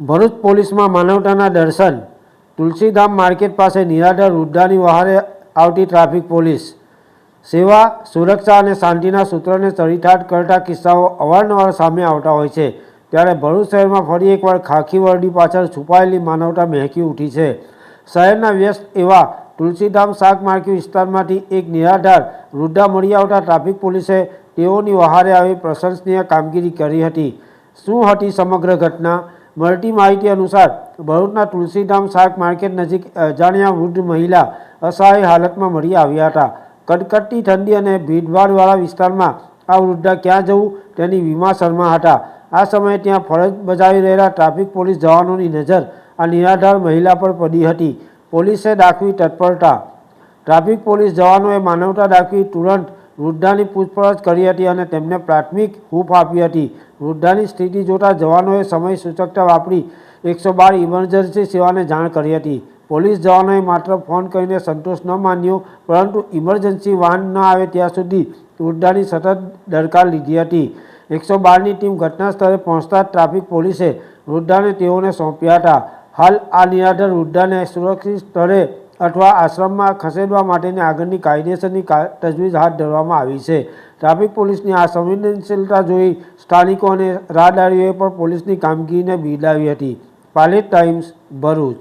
ભરૂચ પોલીસમાં માનવતાના દર્શન। તુલસીધામ માર્કેટ પાસે નિરાધાર વૃદ્ધાની વહારે આવતી ટ્રાફિક પોલીસ। સેવા, સુરક્ષા અને શાંતિના સૂત્રને ચરિતાર્થ કરતા કિસ્સાઓ અવારનવાર સામે આવતા હોય છે, ત્યારે ભરૂચ શહેરમાં ફરી એકવાર ખાખી વર્દી પાછળ છુપાયેલી માનવતા મહેકી ઉઠી છે। શહેરના વ્યસ્ત એવા તુલસીધામ શાક માર્કેટ વિસ્તારમાંથી એક નિરાધાર વૃદ્ધા મળી આવતા ટ્રાફિક પોલીસે તેઓની વહારે આવી પ્રશંસનીય કામગીરી કરી હતી। શું હતી સમગ્ર ઘટના? મળતી માહિતી અનુસાર ભરૂચના તુલસીધામ શાક માર્કેટ નજીક અજાણ્યા વૃદ્ધ મહિલા અસહાય હાલતમાં મળી આવ્યા હતા। કડકડતી ઠંડી અને ભીડભાડવાળા વિસ્તારમાં આ વૃદ્ધા ક્યાં જવું તેની વિમાસરમાં હતા। આ સમયે ત્યાં ફરજ બજાવી રહેલા ટ્રાફિક પોલીસ જવાનોની નજર આ નિરાધાર મહિલા પર પડી હતી। પોલીસે દાખવી તત્પરતા। ટ્રાફિક પોલીસ જવાનોએ માનવતા દાખવી તુરંત વૃદ્ધાની પૂછપરછ કરી હતી અને તેમને પ્રાથમિક હૂંફ આપી હતી। વૃદ્ધાની સ્થિતિ જોતા જવાનોએ સમય સૂચકતા વાપરી 112 ઇમરજન્સી સેવાને જાણ કરી હતી। પોલીસ જવાનોએ માત્ર ફોન કરીને સંતોષ ન માન્યો, પરંતુ ઇમરજન્સી વાહન ન આવે ત્યાં સુધી વૃદ્ધાની સતત દરકાર લીધી હતી। 112ની ટીમ ઘટના સ્થળે પહોંચતા ટ્રાફિક પોલીસે વૃદ્ધાને તેઓને સોંપ્યા હતા। હાલ આ નિરાધાર વૃદ્ધાને સુરક્ષિત સ્થળે અથવા આશ્રમમાં ખસેડવા માટેની આગળની કાયદેસરની તજવીજ હાથ ધરવામાં આવી છે। ટ્રાફિક પોલીસની આ સંવેદનશીલતા જોઈ સ્થાનિકો અને રાહદારીઓએ પણ પોલીસની કામગીરીને બિરદાવી હતી। પાલેજ ટાઈમ્સ, ભરૂચ।